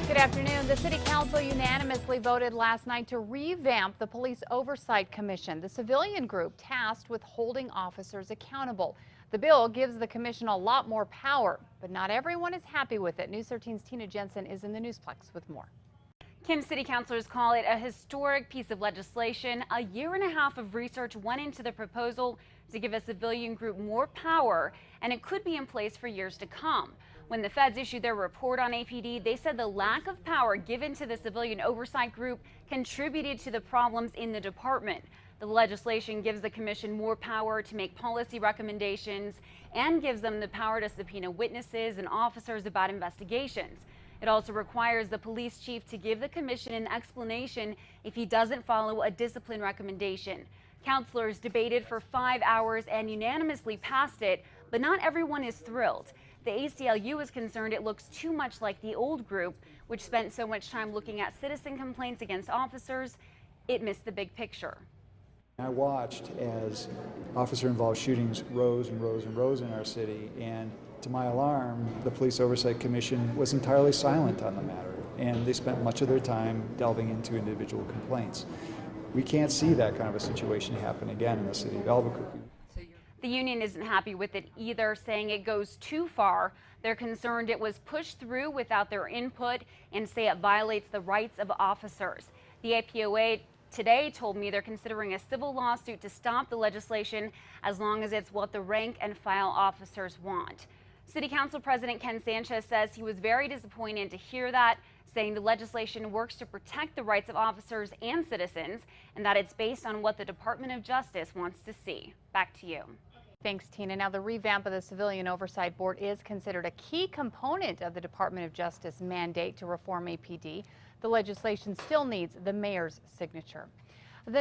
Good afternoon. The City Council unanimously voted last night to revamp the Police Oversight Commission, the civilian group tasked with holding officers accountable. The bill gives the commission a lot more power, but not everyone is happy with it. News 13's Tina Jensen is in the Newsplex with more. Kim, city councilors call it a historic piece of legislation. A year and a half of research went into the proposal to give a civilian group more power, and it could be in place for years to come. When the feds issued their report on APD, they said the lack of power given to the civilian oversight group contributed to the problems in the department. The legislation gives the commission more power to make policy recommendations and gives them the power to subpoena witnesses and officers about investigations. It also requires the police chief to give the commission an explanation if he doesn't follow a discipline recommendation. Councilors debated for 5 hours and unanimously passed it, but not everyone is thrilled. The ACLU is concerned it looks too much like the old group, which spent so much time looking at citizen complaints against officers, it missed the big picture. I watched as officer-involved shootings rose and rose and rose in our city, and to my alarm, the Police Oversight Commission was entirely silent on the matter, and they spent much of their time delving into individual complaints. We can't see that kind of a situation happen again in the city of Albuquerque. The union isn't happy with it either, saying it goes too far. They're concerned it was pushed through without their input and say it violates the rights of officers. The APOA today told me they're considering a civil lawsuit to stop the legislation as long as it's what the rank and file officers want. City Council President Ken Sanchez says he was very disappointed to hear that, saying the legislation works to protect the rights of officers and citizens and that it's based on what the Department of Justice wants to see. Back to you. Thanks, Tina. Now, the revamp of the Civilian Oversight Board is considered a key component of the Department of Justice mandate to reform APD. The legislation still needs the mayor's signature.